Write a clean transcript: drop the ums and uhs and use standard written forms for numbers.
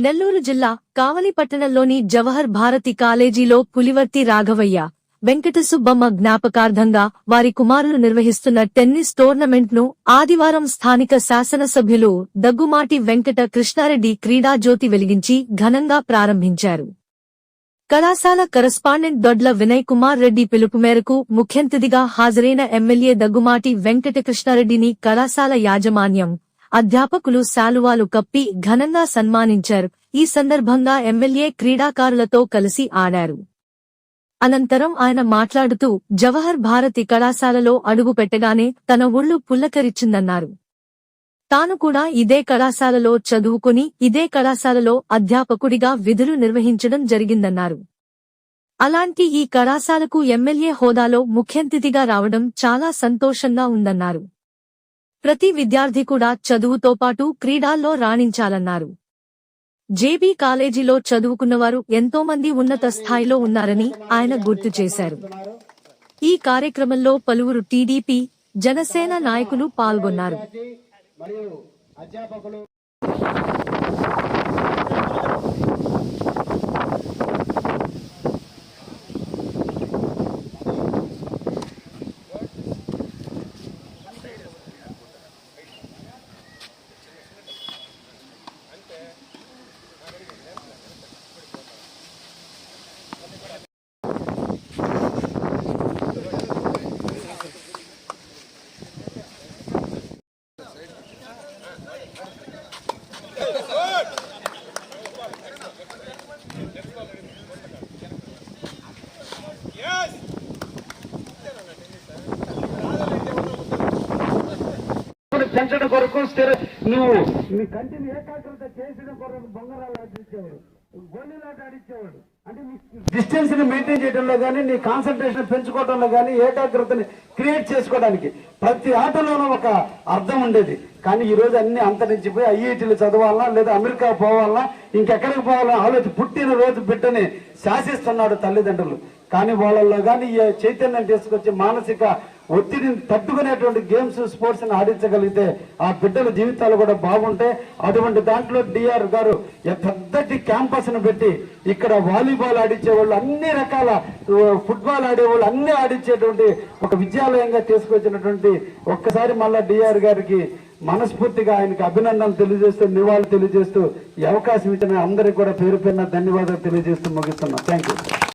నెల్లూరు జిల్లా కావలి పట్టణంలోని జవహర్ భారతి కాలేజీలో పులివర్తి రాఘవయ్య, వెంకట సుబ్బమ్మ జ్ఞాపకార్థంగా వారి కుమారులు నిర్వహిస్తున్న టెన్నిస్ టోర్నమెంట్ను ఆదివారం స్థానిక శాసనసభ్యులు దగ్గుమాటి వెంకట కృష్ణారెడ్డి క్రీడాజ్యోతి వెలిగించి ఘనంగా ప్రారంభించారు. కళాశాల కరస్పాండెంట్ దొడ్ల వినయ్ కుమార్ రెడ్డి పిలుపు మేరకు ముఖ్యంతిథిగా హాజరైన ఎమ్మెల్యే దగ్గుమాటి వెంకట కృష్ణారెడ్డిని కళాశాల యాజమాన్యం, అధ్యాపకులు శాలువాలు కప్పి ఘనంగా సన్మానించారు. ఈ సందర్భంగా ఎమ్మెల్యే క్రీడాకారులతో కలిసి ఆడారు. అనంతరం ఆయన మాట్లాడుతూ జవహర్ భారతి కళాశాలలో అడుగుపెట్టగానే తన ఒళ్ళు పుల్లకరిచిందన్నారు. తాను కూడా ఇదే కళాశాలలో చదువుకుని ఇదే కళాశాలలో అధ్యాపకుడిగా విధులు నిర్వహించడం జరిగిందన్నారు. అలాంటి ఈ కళాశాలకు ఎమ్మెల్యే హోదాలో ముఖ్యంతిథిగా రావడం చాలా సంతోషంగా ఉందన్నారు. ప్రతి విద్యార్థి కూడా చదువుతో పాటు క్రీడాల్లో రాణించాలన్నారు. జేబీ కాలేజీలో చదువుకున్నవారు ఎంతోమంది ఉన్నత స్థాయిలో ఉన్నారని ఆయన గుర్తు చేశారు. ఈ కార్యక్రమంలో పలువురు టీడీపీ, జనసేన నాయకులు పాల్గొన్నారు. పెంచడం కొరకు నువ్వు నీ కంటిని ఏకాగ్రత చేసిన కొరకు బొంగరాలు ఆడించేవాడు, గోళీలాట ఆడించేవాడు. అంటే నీ డిస్టెన్స్ ని మెయింటైన్ చేయడంలో కానీ, నీ కాన్సన్ట్రేషన్ పెంచుకోవడంలో కానీ, ఏకాగ్రతని క్రియేట్ చేసుకోవడానికి ప్రతి ఆటలోనూ ఒక అర్థం ఉండేది. కానీ ఈ రోజు అన్ని అంతరించిపోయి ఐఐటీలు చదవాలన్నా లేదా అమెరికా పోవాలన్నా ఇంకెక్కడికి పోవాలన్నా ఆలోచన పుట్టిన రోజు బిడ్డని శాసిస్తున్నాడు తల్లిదండ్రులు. కానీ వాళ్ళల్లో కానీ ఈ చైతన్యం తీసుకొచ్చి మానసిక ఒత్తిడిని తట్టుకునేటువంటి గేమ్స్, స్పోర్ట్స్ ని ఆడించగలిగితే ఆ బిడ్డల జీవితాలు కూడా బాగుంటాయి. అటువంటి దాంట్లో డిఆర్ గారు పెద్దటి క్యాంపస్ ను పెట్టి ఇక్కడ వాలీబాల్ ఆడించేవాళ్ళు, అన్ని రకాల ఫుట్బాల్ ఆడేవాళ్ళు అన్ని ఆడించేటువంటి ఒక విద్యాలయంగా తీసుకొచ్చినటువంటి ఒక్కసారి మళ్ళా డిఆర్ గారికి మనస్ఫూర్తిగా ఆయనకి అభినందనలు తెలియజేస్తూ, నివాళులు తెలియజేస్తూ ఈ అవకాశం ఇచ్చిన అందరికీ కూడా పేరు పేరున ధన్యవాదాలు తెలియజేస్తూ ముగిస్తున్నాం. Thank you.